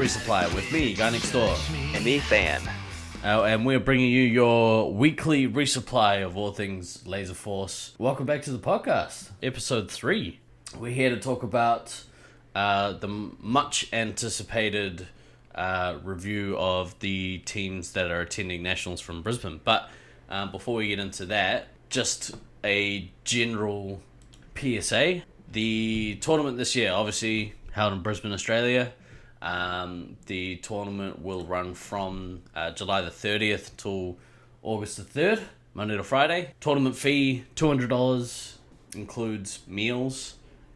Resupply with me, Guy Next Door. And me, Fan. And we're bringing you your weekly resupply of all things Laserforce. Welcome back to the podcast, episode 3. We're here to talk about the much anticipated review of the teams that are attending Nationals from Brisbane. But before we get into that, just a general PSA. The tournament this year, obviously held in Brisbane, Australia. The tournament will run from July the 30th till August the 3rd, Monday to Friday. Tournament fee, $200, includes meals.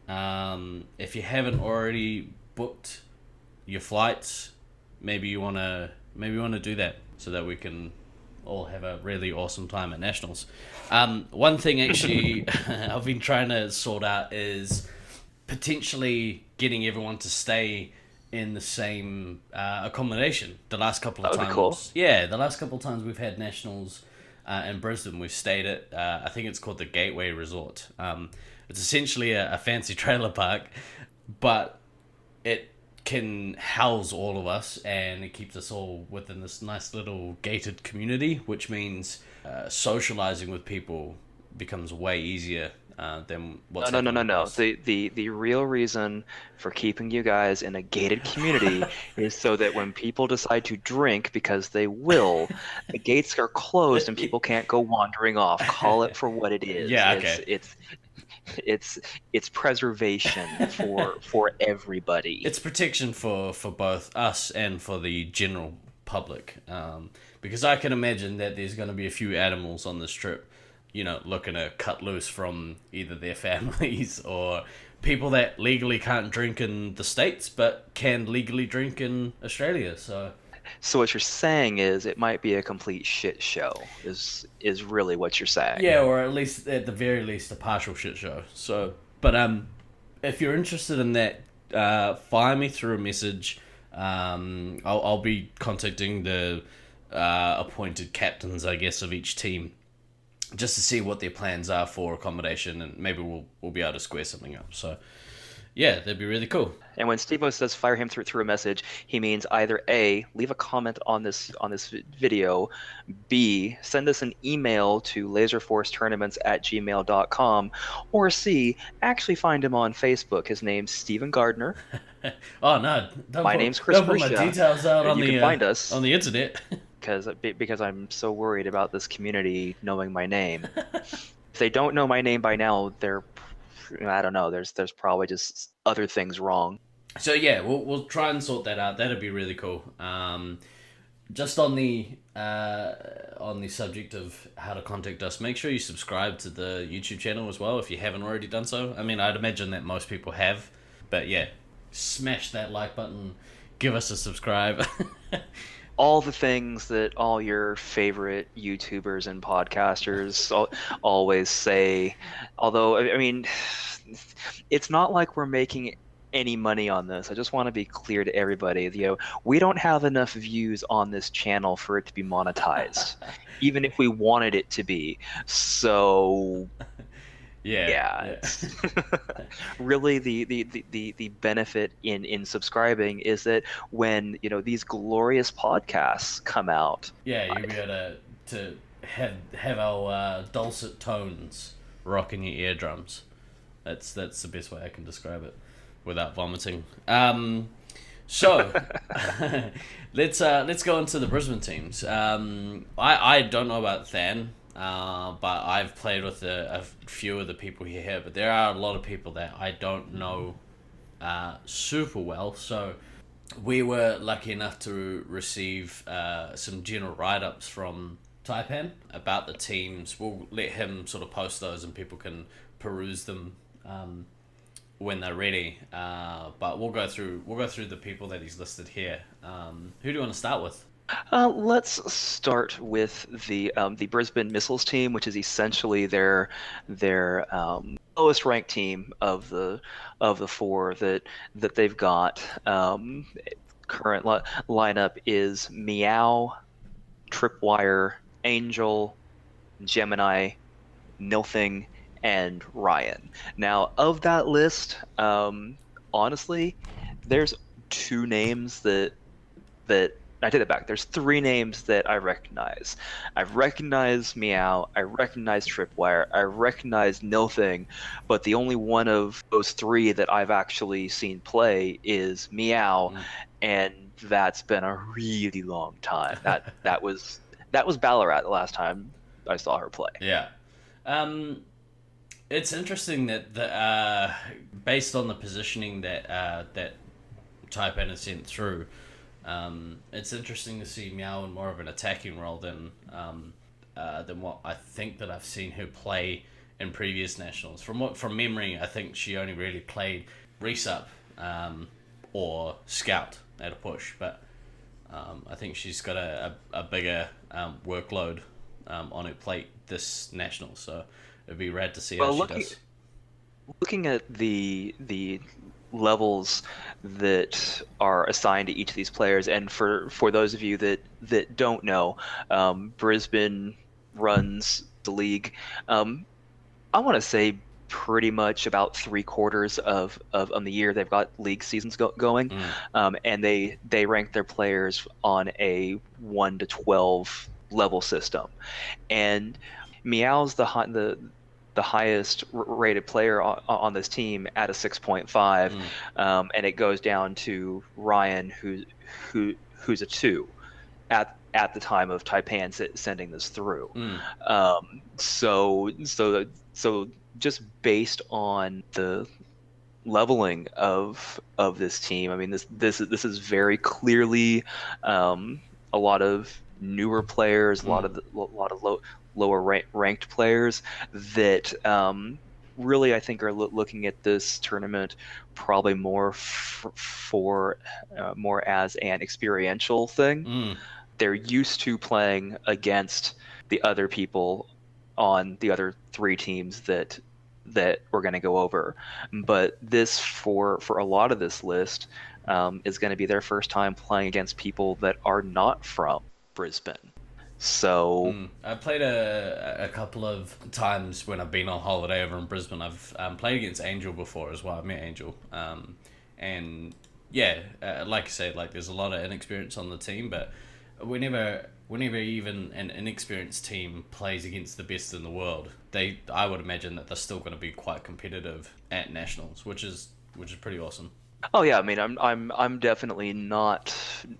If you haven't already booked your flights, maybe you wanna do that so that we can all have a really awesome time at Nationals. One thing actually I've been trying to sort out is potentially getting everyone to stay in the same accommodation. The last couple of times, that'd be cool. Yeah, the last couple of times we've had Nationals in Brisbane, we've stayed at I think it's called the Gateway Resort. It's essentially a fancy trailer park, but it can house all of us, and it keeps us all within this nice little gated community, which means socializing with people becomes way easier than what's No. us. The real reason for keeping you guys in a gated community is so that when people decide to drink, because they will, the gates are closed and people can't go wandering off. Call it for what it is. Yeah, okay. It's preservation for everybody. It's protection for both us and for the general public, because I can imagine that there's going to be a few animals on this trip, looking to cut loose from either their families or people that legally can't drink in the States but can legally drink in Australia. So what you're saying is it might be a complete shit show, is really what you're saying. Yeah, or at the very least, a partial shit show. But if you're interested in that, fire me through a message. I'll be contacting the appointed captains, I guess, of each team, just to see what their plans are for accommodation, and maybe we'll be able to square something up. So, yeah, that'd be really cool. And when Steve-O says fire him through a message, he means either A, leave a comment on this video, B, send us an email to laserforcetournaments@gmail.com, or C, actually find him on Facebook. His name's Steven Gardner. Oh, no. My name's Chris Don't put my details out on you can find us on the internet. because I'm so worried about this community knowing my name. If they don't know my name by now, I don't know. There's probably just other things wrong. So yeah, we'll try and sort that out. That'd be really cool. Just on the subject of how to contact us, make sure you subscribe to the YouTube channel as well if you haven't already done so. I mean, I'd imagine that most people have, but yeah, smash that like button, give us a subscribe. All the things that all your favorite YouTubers and podcasters always say. Although, I mean, it's not like we're making any money on this. I just want to be clear to everybody. We don't have enough views on this channel for it to be monetized, even if we wanted it to be. So... Yeah. Really, the benefit in subscribing is that when these glorious podcasts come out, you'll be able to have our dulcet tones rocking your eardrums. That's the best way I can describe it without vomiting. So let's go into the Brisbane teams. I don't know about Than. But I've played with a few of the people here, but there are a lot of people that I don't know super well. So we were lucky enough to receive some general write-ups from Taipan about the teams. We'll let him sort of post those and people can peruse them when they're ready. But we'll go through the people that he's listed here. Who do you want to start with? Let's start with the Brisbane Missiles team, which is essentially their lowest ranked team of the four that they've got. Current lineup is Meow, Tripwire, Angel, Gemini, Nilthing, and Ryan. Now, of that list, honestly, there's two names that I take it back. There's three names that I recognize. I recognize Meow, I recognize Tripwire, I recognize Nilthing, but the only one of those three that I've actually seen play is Meow, and that's been a really long time. That was Ballarat the last time I saw her play. Yeah. It's interesting that based on the positioning that Taipan has sent through, it's interesting to see Meow in more of an attacking role than what I think that I've seen her play in previous nationals. From memory, I think she only really played Resup or Scout at a push, but I think she's got a bigger workload on her plate this national, so it'd be rad to see how she does. Looking at the levels that are assigned to each of these players, and for those of you that don't know, Brisbane runs the league. I want to say pretty much about 3/4 of the year they've got league seasons going, and they rank their players on a 1 to 12 level system, and Meow's the highest rated player on this team at a 6.5, and it goes down to Ryan, who's a 2 at the time of Taipan sending this through. So just based on the leveling of this team, I mean this is very clearly a lot of newer players, a lot of lower ranked players that really I think are looking at this tournament probably more more as an experiential thing. They're used to playing against the other people on the other three teams that we're going to go over, but this for a lot of this list is going to be their first time playing against people that are not from Brisbane. So I played a couple of times when I've been on holiday over in Brisbane. I've played against Angel before as well. I met Angel, and yeah, like I said, like there's a lot of inexperience on the team, but whenever even an inexperienced team plays against the best in the world, I would imagine that they're still going to be quite competitive at nationals, which is pretty awesome. Oh yeah, I mean, I'm definitely not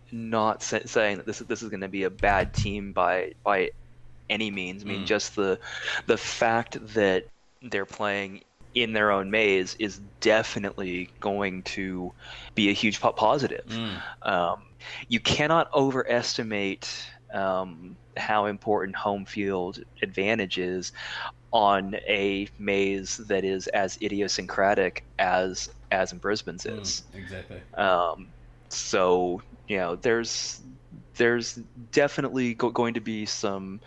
saying that this is going to be a bad team by any means. I mean, just the fact that they're playing in their own maze is definitely going to be a huge positive. You cannot overestimate how important home field advantage is on a maze that is as idiosyncratic as in Brisbane's is. Exactly. So there's definitely going to be some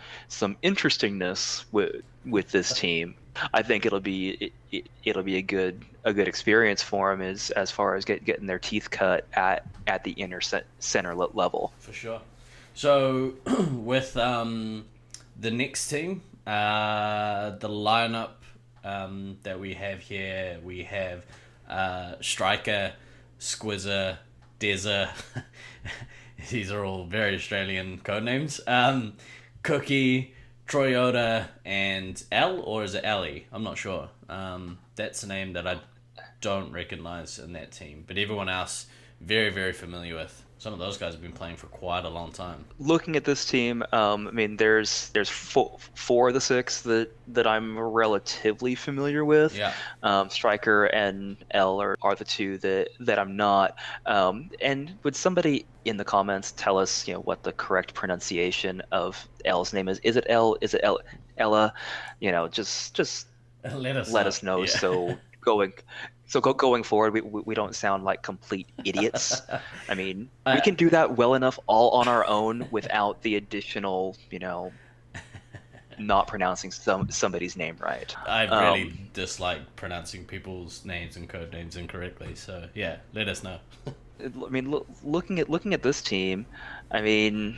interestingness with this team. I think it'll be a good experience for them as far as getting their teeth cut at the inner center level. For sure. So with the next team, the lineup that we have here, we have Striker, Squizzer, Dezza. These are all very Australian code names. Cookie, Toyota, and L, or is it Ellie? I'm not sure. That's a name that I don't recognize in that team, but everyone else very, very familiar with. Some of those guys have been playing for quite a long time. Looking at this team, I mean, there's four of the six that I'm relatively familiar with. Yeah. Striker and L are the two that I'm not. And would somebody in the comments tell us, what the correct pronunciation of L's name is? Is it L? Is it Ella? Just let us know. Yeah. So going forward, we don't sound like complete idiots. I mean, we can do that well enough all on our own without the additional, not pronouncing somebody's name right. I really dislike pronouncing people's names and code names incorrectly. So yeah, let us know. I mean, looking at this team, I mean,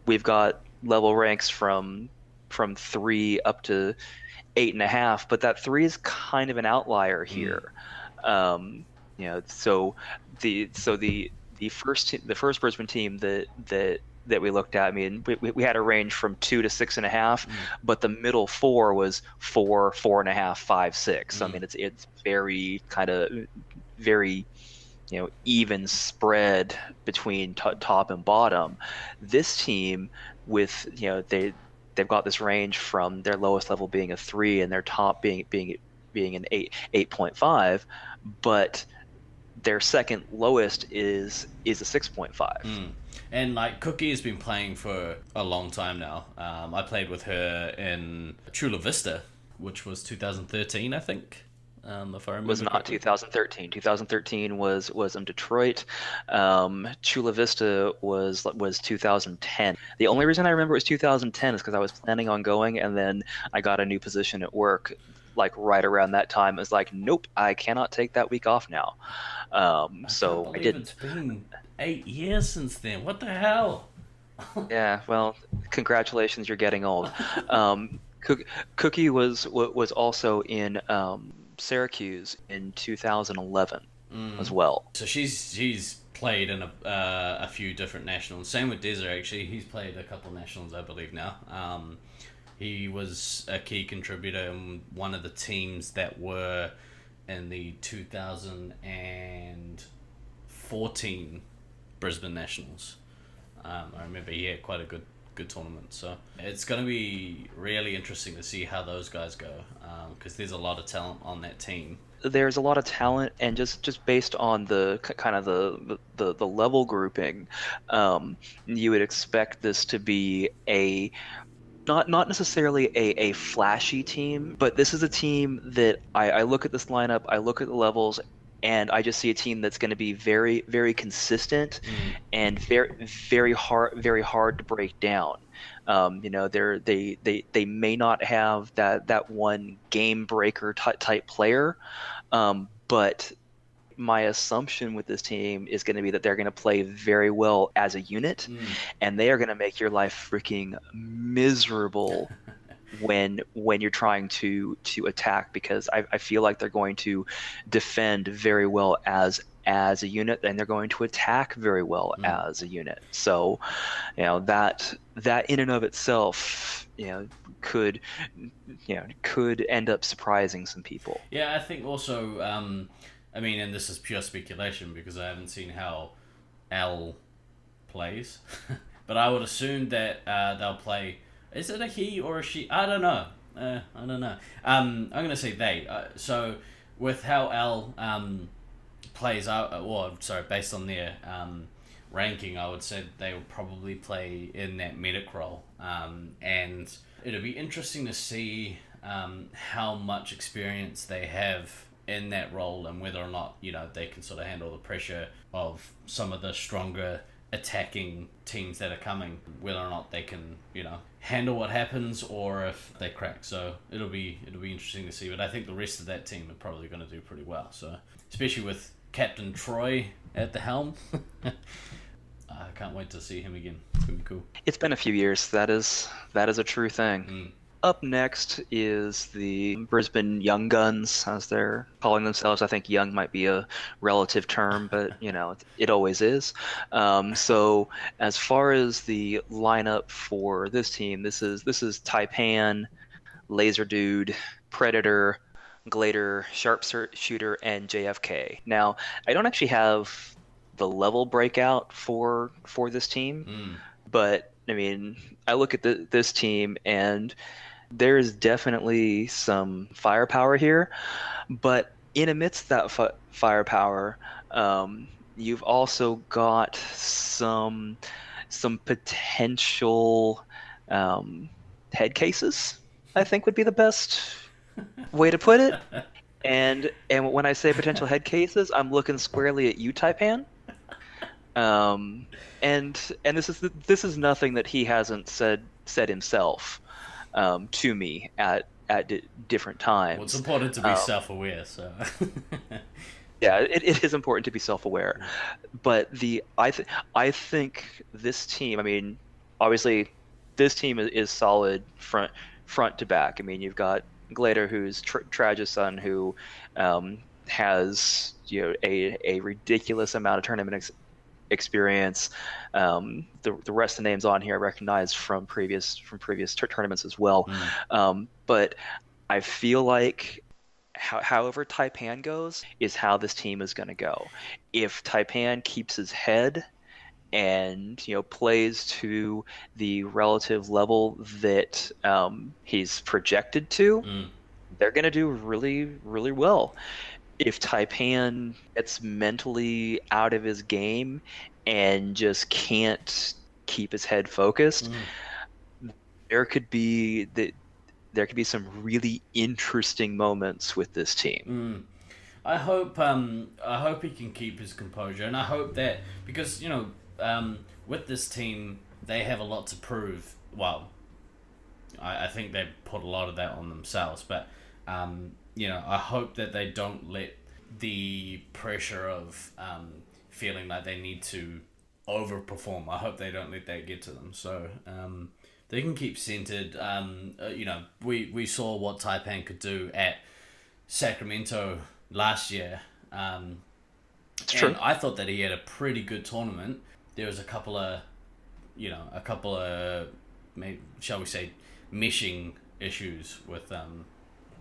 we've got level ranks from 3 up to 8.5, but that 3 is kind of an outlier here. So the first Brisbane team that we looked at. I mean, we had a range from 2 to 6.5, but the middle four was 4, 4.5, 5, 6. So, I mean, it's very kind of very even spread between top and bottom. This team with they've got this range from their lowest level being a 3 and their top being an 8.5, but their second lowest is a 6.5. And like Cookie has been playing for a long time now. I played with her in Chula Vista, which was 2013, I think. If I remember. Was not correctly. 2013. 2013 was in Detroit. Chula Vista was 2010. The only reason I remember it was 2010 is because I was planning on going, and then I got a new position at work, like right around that time. It was like, nope, I cannot take that week off now. So I didn't. It's been 8 years since then. What the hell? Yeah, well, congratulations, you're getting old. Cookie was also in Syracuse in 2011 as well. So she's played in a few different nationals. Same with Desert, actually. He's played a couple nationals, I believe, now. He was a key contributor in one of the teams that were in the 2014 Brisbane Nationals. I remember he had quite a good tournament. So it's going to be really interesting to see how those guys go, because there's a lot of talent on that team. There's a lot of talent, and just based on the kind of the level grouping, you would expect this to be a not necessarily a flashy team, but this is a team that I look at this lineup, I look at the levels, and I just see a team that's going to be very, very consistent and very hard to break down. They may not have that one game breaker type player, but my assumption with this team is going to be that they're going to play very well as a unit, and they are going to make your life freaking miserable when you're trying to attack, because I feel like they're going to defend very well as a unit, and they're going to attack very well as a unit. So, that in and of itself, could end up surprising some people. Yeah, I think also, I mean, and this is pure speculation because I haven't seen how Al plays, but I would assume that they'll play. Is it a he or a she? I don't know. I'm gonna say they. So with how Al plays, based on their ranking, I would say they will probably play in that medic role, and it'll be interesting to see how much experience they have in that role, and whether or not they can sort of handle the pressure of some of the stronger attacking teams that are coming, whether or not they can handle what happens, or if they crack. So it'll be interesting to see, but I think the rest of that team are probably going to do pretty well, so especially with Captain Troy at the helm. I can't wait to see him again. It's gonna be cool. It's been a few years. That is a true thing. Up next is the Brisbane Young Guns, as they're calling themselves. I think young might be a relative term, but it always is. So as far as the lineup for this team, this is Taipan, Laser Dude, Predator, Glader, Sharpshooter, and JFK. Now, I don't actually have the level breakout for this team, but I mean, I look at this team and there's definitely some firepower here, but in amidst that firepower, you've also got some potential head cases, I think would be the best way to put it. And when I say potential head cases, I'm looking squarely at you, Taipan. And this is nothing that he hasn't said himself to me at different times. Well, it's important to be self-aware, so. Yeah, it is important to be self-aware, but I think this team. I mean, obviously, this team is solid front to back. I mean, you've got Glader, who's Trage's son, who has a ridiculous amount of tournament experience. The rest of the names on here I recognize from previous tournaments as well. But I feel like however Taipan goes is how this team is going to go. If Taipan keeps his head and plays to the relative level that he's projected to, they're going to do really, really well. If Taipan gets mentally out of his game and just can't keep his head focused, there could be some really interesting moments with this team. I hope he can keep his composure, and I hope that, because with this team they have a lot to prove. Well, I think they put a lot of that on themselves, but I hope that they don't let the pressure of feeling like they need to overperform. I hope they don't let that get to them. So they can keep centered. We saw what Taipan could do at Sacramento last year. It's true. And I thought that he had a pretty good tournament. There was a couple of, maybe, shall we say, meshing issues with some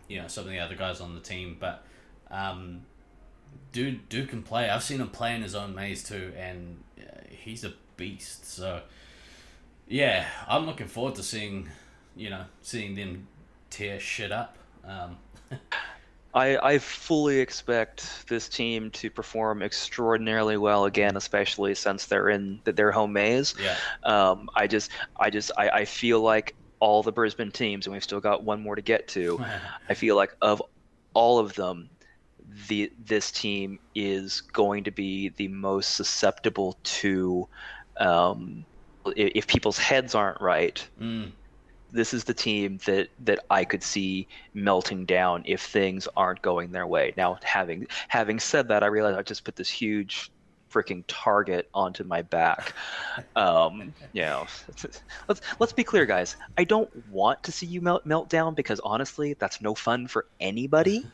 of the other guys on the team, but dude can play. I've seen him play in his own maze too, and he's a beast. So yeah, I'm looking forward to seeing them tear shit up. I fully expect this team to perform extraordinarily well again, especially since they're in their home maze. Yeah. I feel like all the Brisbane teams, and we've still got one more to get to, I feel like of all of them, this team is going to be the most susceptible to, if people's heads aren't right. This is the team that I could see melting down if things aren't going their way. Now, having said that, I realize I just put this huge freaking target onto my back. Let's be clear, guys. I don't want to see you melt down, because honestly, that's no fun for anybody.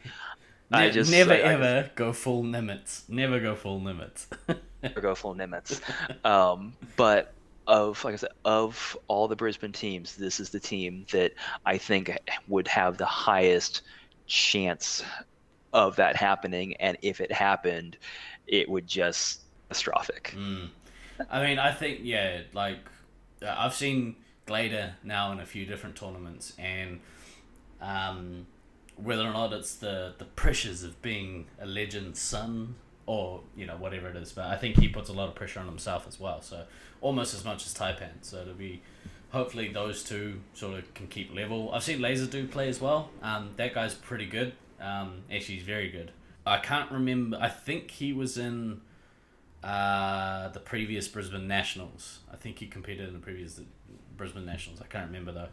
Never go full Nimitz. Never go full Nimitz. Never go full Nimitz. But like I said, of all the Brisbane teams, this is the team that I think would have the highest chance of that happening. And if it happened, it would just catastrophic. I mean, I think, I've seen Glader now in a few different tournaments, and whether or not it's the pressures of being a legend's son or whatever it is, but I think he puts a lot of pressure on himself as well, so almost as much as Taipan. So it'll be, hopefully those two sort of can keep level. I've seen Laser play as well. That guy's pretty good. Actually, he's very good. I can't remember. I think he was in the previous Brisbane Nationals. I think he competed in the previous Brisbane Nationals. I can't remember though.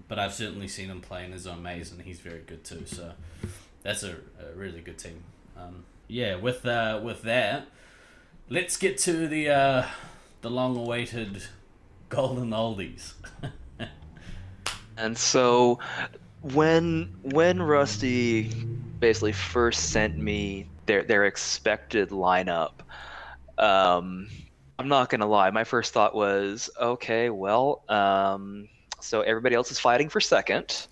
But I've certainly seen him play in his own maze, and he's very good too. So that's a really good team. With that, let's get to the long-awaited golden oldies. And so when Rusty basically first sent me their expected lineup, I'm not gonna lie, my first thought was, okay, well, so everybody else is fighting for second,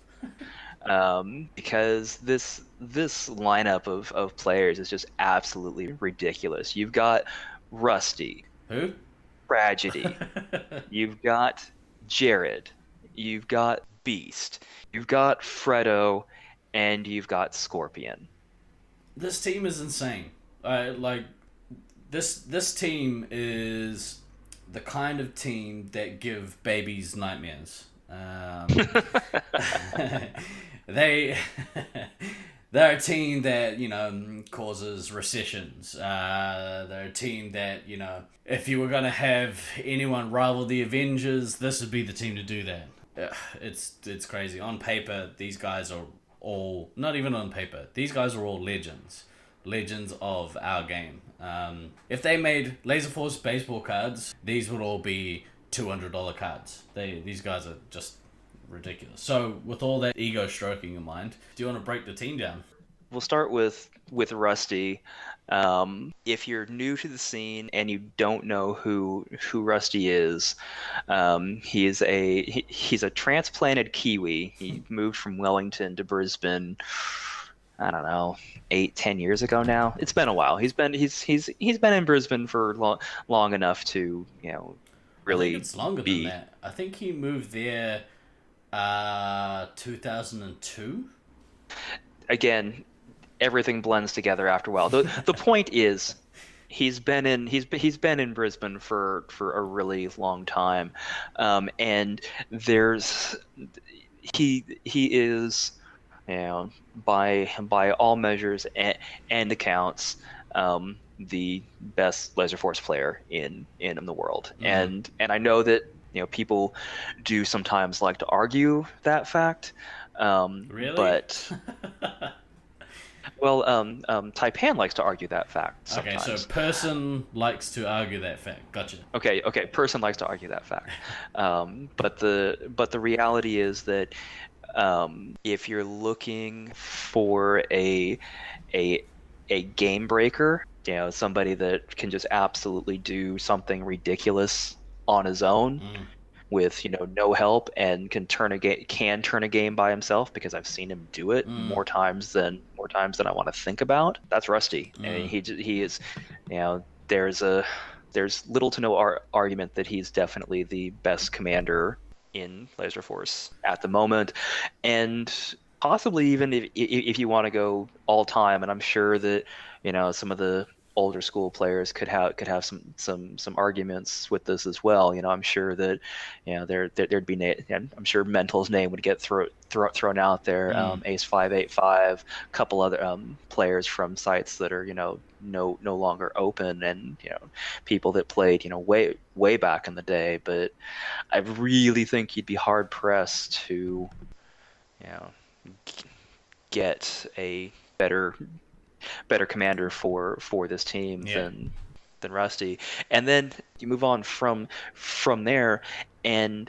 because this lineup of players is just absolutely ridiculous. You've got Rusty. Who? Tragedy. You've got Jared. You've got Beast. You've got Fredo, and you've got Scorpion. This team is insane. This team is the kind of team that give babies nightmares. They're a team that, causes recessions. They're a team that, if you were going to have anyone rival the Avengers, this would be the team to do that. It's crazy. On paper, these guys are all, not even on paper, these guys are all legends. Legends of our game. If they made Laserforce baseball cards, these would all be $200 cards. These guys are just ridiculous. So with all that ego stroking in mind, do you want to break the team down? we'll start with Rusty. If you're new to the scene and you don't know who Rusty is, he's a transplanted Kiwi. He moved from Wellington to Brisbane. I don't know, 8, 10 years ago now. It's been a while. He's been in Brisbane for long enough to I think really it's longer than be. that. I think he moved there 2002. Again, everything blends together after a while. The point is, he's been in Brisbane for a really long time, and there's he is, by all measures and accounts, the best Laserforce player in the world. Mm. And I know that people do sometimes like to argue that fact. Really? But well, Taipan likes to argue that fact Okay, sometimes. so person likes to argue that fact. Gotcha. Okay, person likes to argue that fact. But the reality is that, if you're looking for a game breaker, somebody that can just absolutely do something ridiculous on his own Mm. with no help, and can turn a game by himself, because I've seen him do it Mm. more times than I want to think about. That's Rusty. And Mm. he is, there's little to no argument that he's definitely the best commander in Laserforce at the moment, and possibly even if you want to go all time. And I'm sure that some of the older school players could have some arguments with this as well. I'm sure that there'd be I'm sure Mental's name would get thrown out there. Mm. Ace 585, a couple other players from sites that are no longer open, and people that played way back in the day. But I really think you'd be hard pressed to get a better commander for this team Yeah. than Rusty. And then you move on from there, and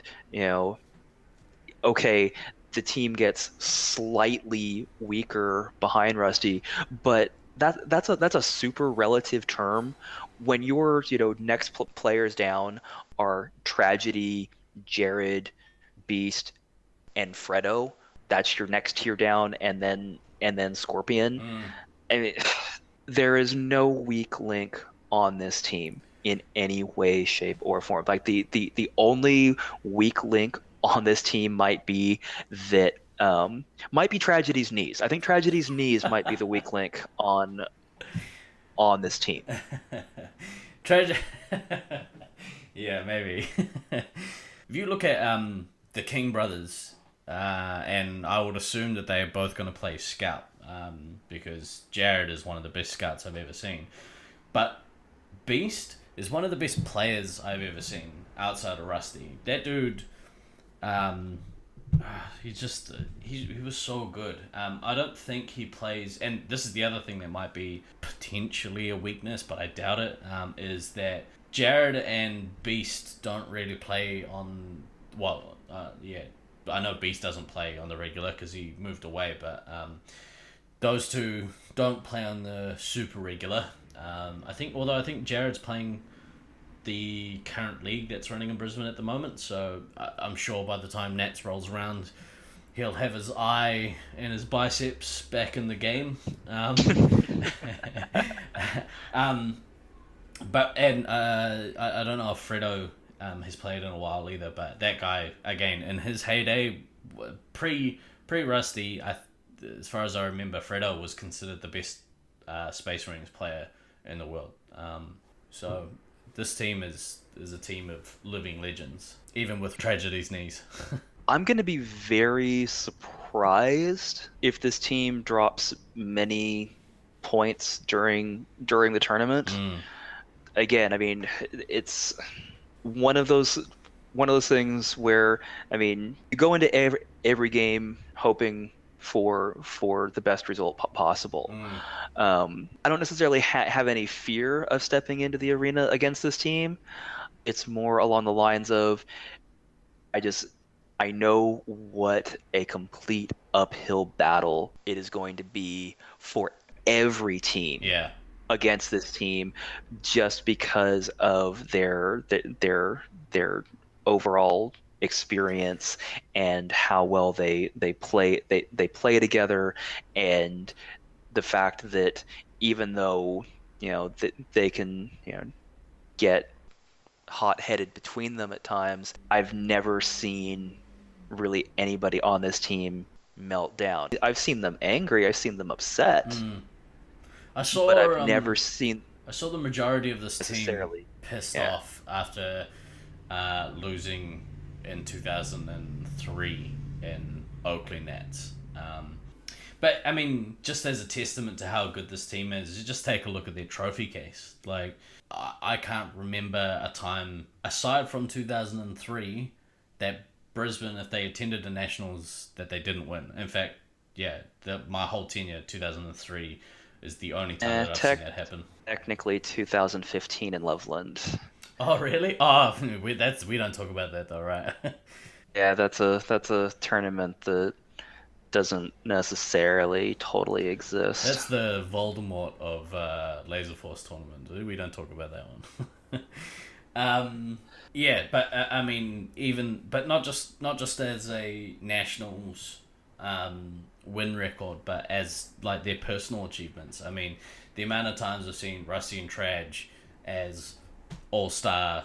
okay, the team gets slightly weaker behind Rusty, but that's a super relative term. When your next players down are Tragedy, Jared, Beast, and Fredo, that's your next tier down, and then Scorpion. Mm. I mean, there is no weak link on this team in any way, shape, or form. Like the only weak link on this team might be Tragedy's knees. I think Tragedy's knees might be the weak link on this team. Treasure. Yeah, maybe. If you look at the King brothers, and I would assume that they are both going to play scout, because Jared is one of the best scouts I've ever seen. But Beast is one of the best players I've ever seen outside of Rusty. That dude, he was so good. I don't think he plays, and this is the other thing that might be potentially a weakness, but I doubt it, is that Jared and Beast don't really play on, yeah, I know Beast doesn't play on the regular because he moved away, but those two don't play on the super regular. I think Jared's playing the current league that's running in Brisbane at the moment, so I'm sure by the time Nats rolls around, he'll have his eye and his biceps back in the game. I don't know if Fredo has played in a while either, but that guy, again, in his heyday, pre Rusty, as far as I remember, Fredo was considered the best Space Marines player in the world. So this team is a team of living legends, even with Tragedy's knees. I'm going to be very surprised if this team drops many points during the tournament. Mm. Again, I mean, it's one of those things where, I mean, you go into every game hoping for the best result possible. Mm. I don't necessarily have any fear of stepping into the arena against this team. It's more along the lines of, I know what a complete uphill battle it is going to be for every team Yeah. against this team, just because of their overall experience and how well they play together, and the fact that even though that they can get hot-headed between them at times, I've never seen really anybody on this team melt down. I've seen them angry, I've seen them upset, I but saw I've never seen I saw the majority of this team necessarily. pissed Yeah. off after losing in 2003 in Oakley Nets. But I mean, just as a testament to how good this team is, you just take a look at their trophy case. Like, I can't remember a time aside from 2003 that Brisbane, if they attended the Nationals, that they didn't win. In fact, yeah, my whole tenure, 2003, is the only time that I've seen that happen. Technically 2015 in Loveland. Oh, really? Oh, we don't talk about that though, right? Yeah, that's a tournament that doesn't necessarily totally exist. That's the Voldemort of Laserforce tournament. We don't talk about that one. Yeah, but I mean, but not just as a Nationals win record, but as like their personal achievements. I mean, the amount of times I've seen Rusty and Traj as all-star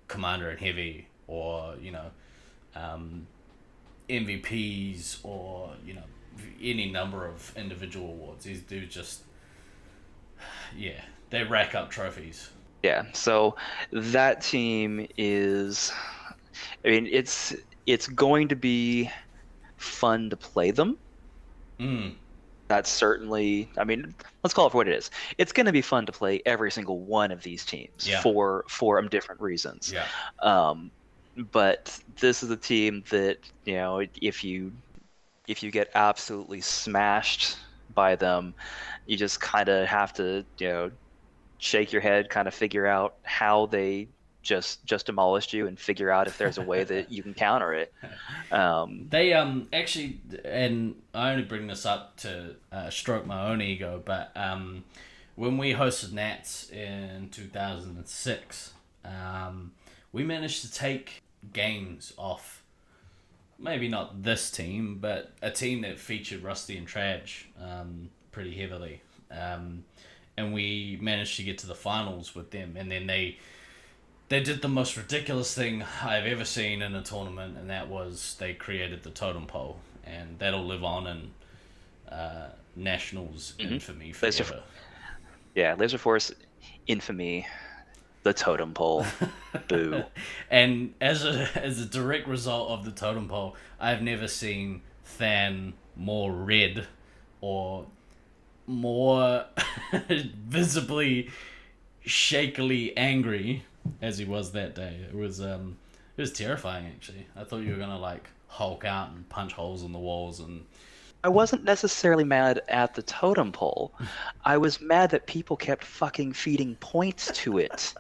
commander and heavy, or MVPs, or any number of individual awards. These dudes just, yeah, they rack up trophies. Yeah, so that team is, I mean, it's going to be fun to play them. That's certainly, I mean, let's call it for what it is. It's going to be fun to play every single one of these teams for different reasons. Yeah. But this is a team that, if you get absolutely smashed by them, you just kind of have to, shake your head, kind of figure out how they just demolished you, and figure out if there's a way that you can counter it. They actually, and I only bring this up to stroke my own ego, but when we hosted Nats in 2006, we managed to take games off, maybe not this team, but a team that featured Rusty and Traj pretty heavily. And we managed to get to the finals with them, and then they did the most ridiculous thing I've ever seen in a tournament, and that was they created the totem pole, and that'll live on in Nationals infamy forever. Laserforce infamy, the totem pole. Boo. And as a direct result of the totem pole, I've never seen Than more red or more visibly shakily angry as he was that day. It was terrifying, actually. I thought you were gonna like Hulk out and punch holes in the walls. And I wasn't necessarily mad at the totem pole. I was mad that people kept fucking feeding points to it.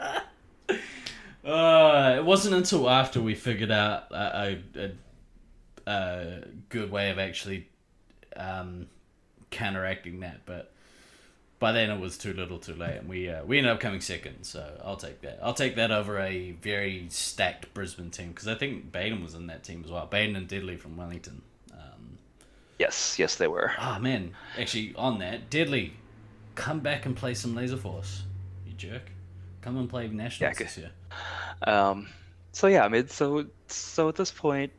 It wasn't until after we figured out a good way of actually counteracting that, but by then it was too little too late, and we ended up coming second, so I'll take that over a very stacked Brisbane team, because I think Baden was in that team as well. Baden and Deadly from Wellington. Yes they were. Oh man, actually on that, Deadly, come back and play some Laserforce, you jerk. Come and play Nationals this year. So yeah, I mean, so at this point,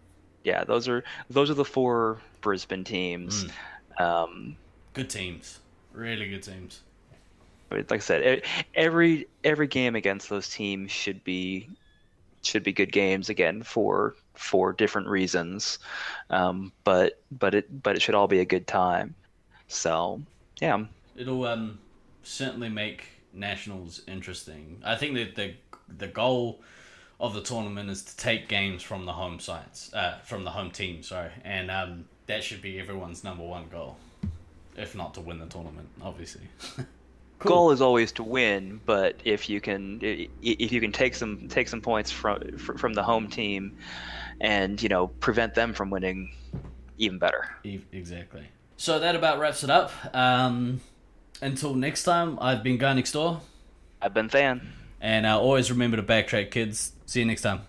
yeah, those are the four Brisbane teams. Good teams, really good teams. Like I said, every game against those teams should be good games, again, for different reasons. But it should all be a good time. So yeah, it'll certainly make Nationals interesting. I think that the goal of the tournament is to take games from the home sites, from the home team, sorry, and that should be everyone's number one goal, if not to win the tournament, obviously. Cool. Goal is always to win, but if you can take some points from the home team, and prevent them from winning even better. Exactly. So that about wraps it up. Until next time, I've been Guy Next Door. I've been Than. And always remember to backtrack, kids. See you next time.